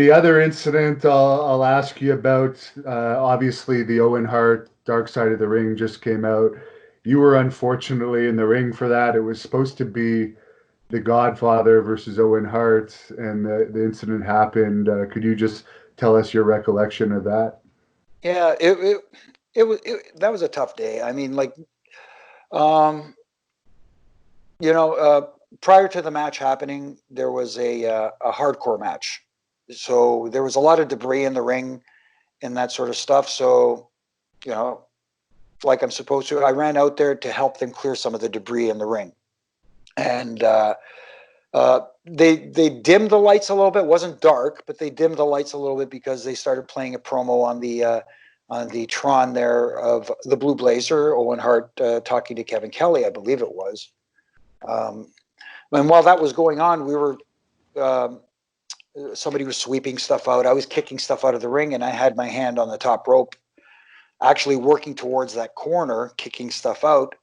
the other incident I'll ask you about, obviously the Owen Hart Dark Side of the Ring just came out. You were unfortunately in the ring for that. It was supposed to be The Godfather versus Owen Hart, and the incident happened. Could you just tell us your recollection of that? Yeah, that was a tough day. I mean, like, um, you know, prior to the match happening, there was a hardcore match, so there was a lot of debris in the ring and that sort of stuff. So, you know, like I'm supposed to, I ran out there to help them clear some of the debris in the ring, and they dimmed the lights a little bit. It wasn't dark, but they dimmed the lights a little bit because they started playing a promo on the Tron there of the Blue Blazer, Owen Hart talking to Kevin Kelly, I believe it was. Um, and while that was going on, we were um, somebody was sweeping stuff out. I was kicking stuff out of the ring, and I had my hand on the top rope, actually working towards that corner, kicking stuff out.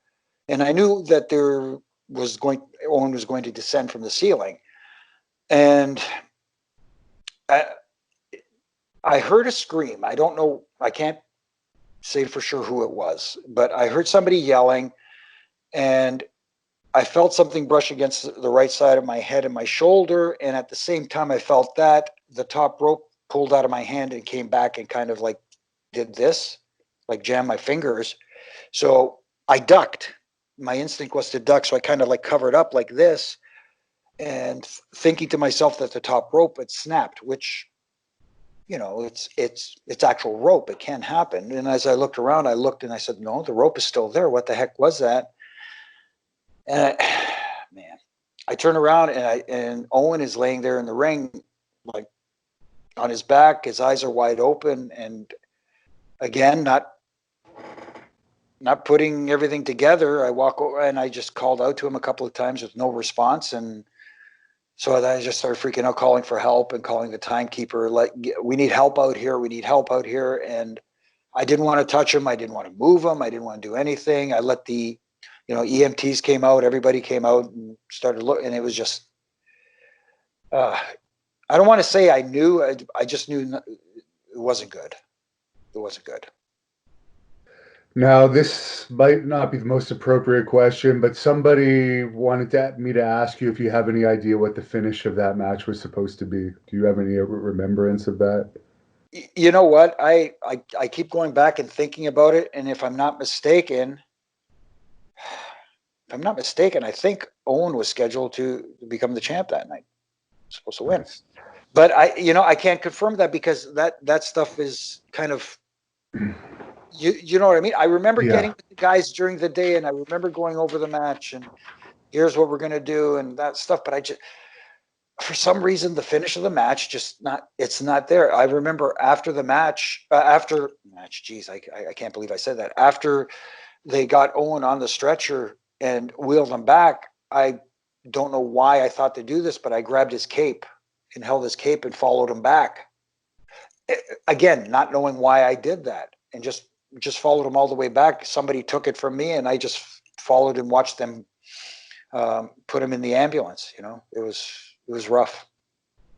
And I knew that Owen was going to descend from the ceiling, and I, I heard a scream. I don't know. I can't say for sure who it was, but I heard somebody yelling, and I felt something brush against the right side of my head and my shoulder. And at the same time, I felt that the top rope pulled out of my hand and came back and kind of like did this, like jammed my fingers. So I ducked. My instinct was to duck. So I kind of like covered up like this and thinking to myself that the top rope had snapped, which, you know, it's actual rope. It can happen. And as I looked around, I looked and I said, no, the rope is still there. What the heck was that? And man, I turn around and Owen is laying there in the ring, like on his back. His eyes are wide open, and again, not putting everything together. I walk over and I just called out to him a couple of times with no response, and so I just started freaking out, calling for help and calling the timekeeper. Like, we need help out here. We need help out here. And I didn't want to touch him. I didn't want to move him. I didn't want to do anything. I let EMTs came out. Everybody came out and started looking, and it was just. I don't want to say I knew. I just knew it wasn't good. It wasn't good. Now, this might not be the most appropriate question, but somebody wanted me to ask you if you have any idea what the finish of that match was supposed to be. Do you have any remembrance of that? You know what? I keep going back and thinking about it, and if I'm not mistaken, I think Owen was scheduled to become the champ that night. Supposed to win. Nice. But I can't confirm that because that stuff is kind of, you know what I mean? I remember getting Yeah. with the guys during the day, and I remember going over the match and here's what we're going to do and that stuff. But I just, for some reason, the finish of the match, it's not there. I remember after the match, geez, I can't believe I said that. After they got Owen on the stretcher and wheeled him back, I don't know why I thought to do this, but I grabbed his cape and held his cape and followed him back. Again, not knowing why I did that, and just followed him all the way back. Somebody took it from me, and I just followed and watched them put him in the ambulance. It was rough.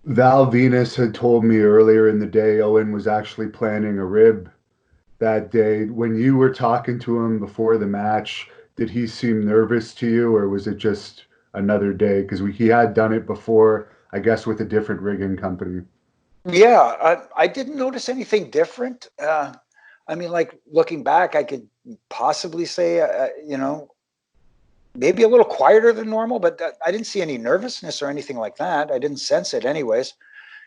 Val Venus had told me earlier in the day Owen was actually planning a rib that day. When you were talking to him before the match, did he seem nervous to you, or was it just another day? Because he had done it before, I guess, with a different rigging company. Yeah, I didn't notice anything different. I mean, like, looking back, I could possibly say, maybe a little quieter than normal, but I didn't see any nervousness or anything like that. I didn't sense it anyways.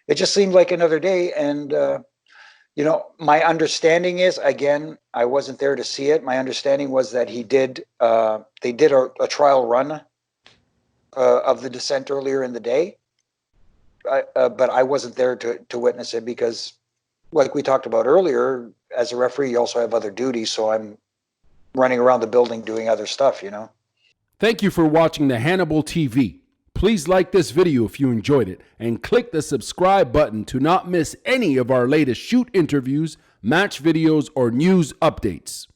It just seemed like another day. And, my understanding is, again, I wasn't there to see it. My understanding was that they did a trial run of the descent earlier in the day. But I wasn't there to witness it because, like we talked about earlier, as a referee, you also have other duties. So I'm running around the building doing other stuff, Thank you for watching the Hannibal TV. Please like this video if you enjoyed it and click the subscribe button to not miss any of our latest shoot interviews, match videos, or news updates.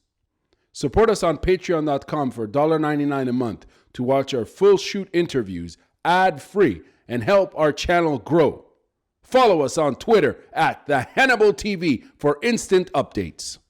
Support us on patreon.com for $1.99 a month to watch our full shoot interviews ad-free and help our channel grow. Follow us on Twitter at the Hannibal TV for instant updates.